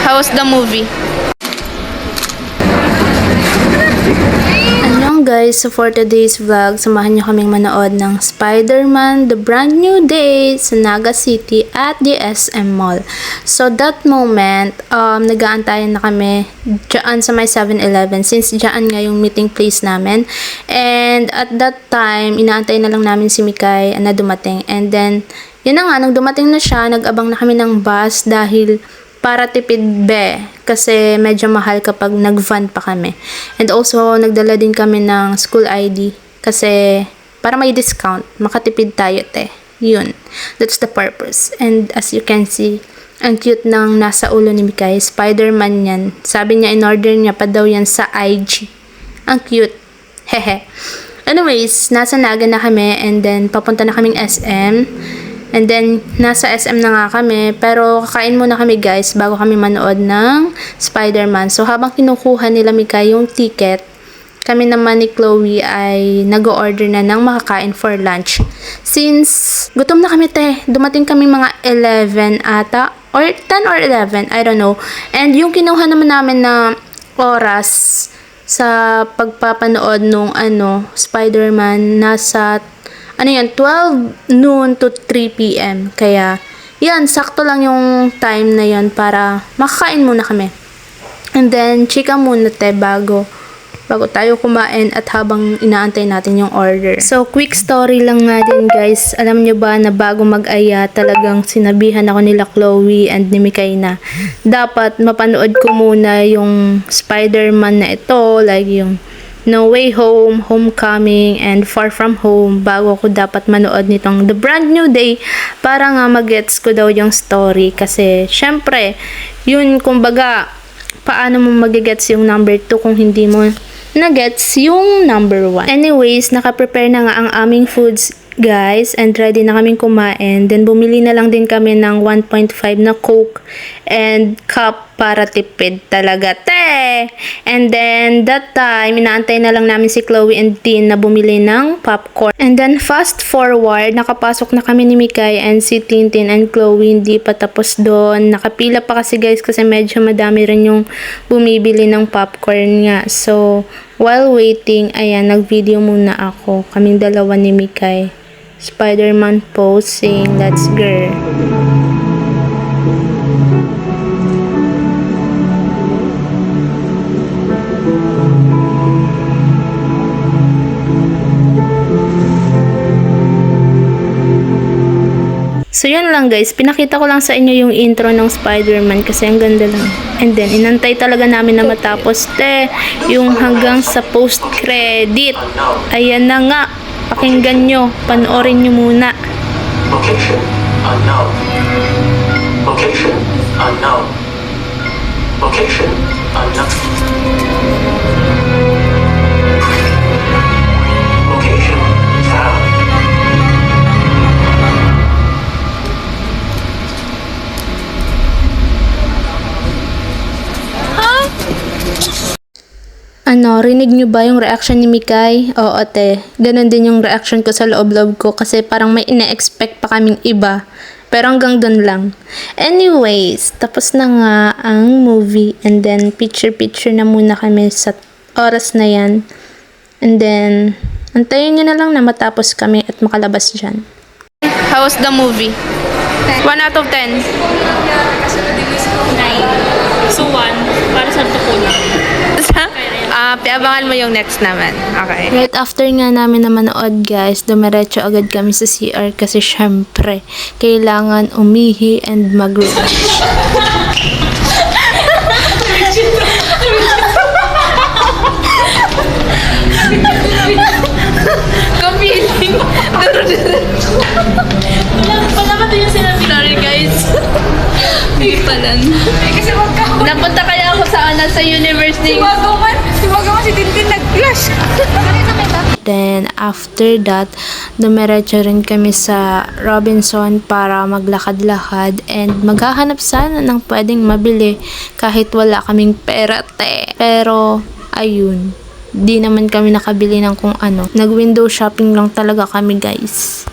How was the movie? Annyeong guys, so for today's vlog, samahan nyo kaming manood ng Spider-Man The Brand New Day sa Naga City at the SM Mall. So that moment, nag-aantayan na kami dyan sa may 7-Eleven since dyan nga yung meeting place namin. And at that time, inaantay na lang namin si Mikay na dumating. And then, yun na nga, nang dumating na siya, nag-abang na kami ng bus dahil para tipid kasi medyo mahal kapag nag-van pa kami. And also, nagdala din kami ng school ID kasi para may discount, makatipid tayo Yun. That's the purpose. And as you can see, ang cute ng nasa ulo ni Mikay. Spider-Man yan. Sabi niya, in-order niya pa daw yan sa IG. Ang cute. Hehe. Anyways, nasa Naga na kami and then papunta na kaming SM. And then, nasa SM na nga kami. Pero, kakain muna kami guys bago kami manood ng Spider-Man. So, habang kinukuha nila Mika yung ticket, kami naman ni Chloe ay nag-order na ng makakain for lunch. Since, gutom na kami dumating kami mga 11 ata. Or 10 or 11, I don't know. And yung kinuha naman namin na oras sa pagpapanood nung Spider-Man, nasa 12 noon to 3 p.m. Kaya, yan, sakto lang yung time na yan para makakain muna kami. And then, chika muna bago tayo kumain at habang inaantay natin yung order. So, quick story lang nga din guys. Alam nyo ba na bago mag-aya, talagang sinabihan ako nila Chloe and ni Mikay na dapat mapanood ko muna yung Spider-Man na ito, like yung No Way Home, Homecoming, and Far From Home bago ko dapat manood nitong The Brand New Day para nga magets ko daw yung story kasi syempre yun kumbaga paano mo magigets yung number 2 kung hindi mo nagets yung number 1. Anyways, naka-prepare na nga ang aming foods guys and ready na kaming kumain. Then bumili na lang din kami ng 1.5 na Coke and cup para tipid talaga And then that time inaantay na lang namin si Chloe and Tin na bumili ng popcorn. And then fast forward, nakapasok na kami ni Mikay and si Tintin and Chloe hindi pa tapos doon. Nakapila pa kasi guys kasi medyo madami rin yung bumibili ng popcorn nga. So while waiting, ayan, nag-video muna ako. Kaming dalawa ni Mikay. Spider-Man posing. Let's go. So yun lang guys, pinakita ko lang sa inyo yung intro ng Spider-Man kasi ang ganda lang. And then inantay talaga namin na matapos yung hanggang sa post-credit. Ayan na nga, pakinggan nyo, panoorin nyo muna. Location unknown. Location unknown. Location unknown. Location found. Rinig nyo ba yung reaction ni Mikay? Oo ganun din yung reaction ko sa loob-loob ko kasi parang may ina-expect pa kaming iba. Pero hanggang dun lang. Anyways, tapos na nga ang movie and then picture-picture na muna kami sa oras na yan. And then, antayin nyo na lang na matapos kami at makalabas dyan. How was the movie? 1 out of 10. 9. So 1, para sa tukunan. Piabangan mo yung next naman. Okay. Right after nga namin na manood guys, dumiretso agad kami sa CR kasi syempre, kailangan umihi and mag-relax. Kapiling. Wala ba ito yung sinabi? Sorry guys. Ipalan. Kasi Napunta kaya ako sa university. Sumagaw si Tintin nag-flash. Then after that, dumiretso rin kami sa Robinson para maglakad-lakad and maghahanap sana ng pwedeng mabili kahit wala kaming pera Pero ayun, di naman kami nakabili ng kung ano. Nag-window shopping lang talaga kami guys.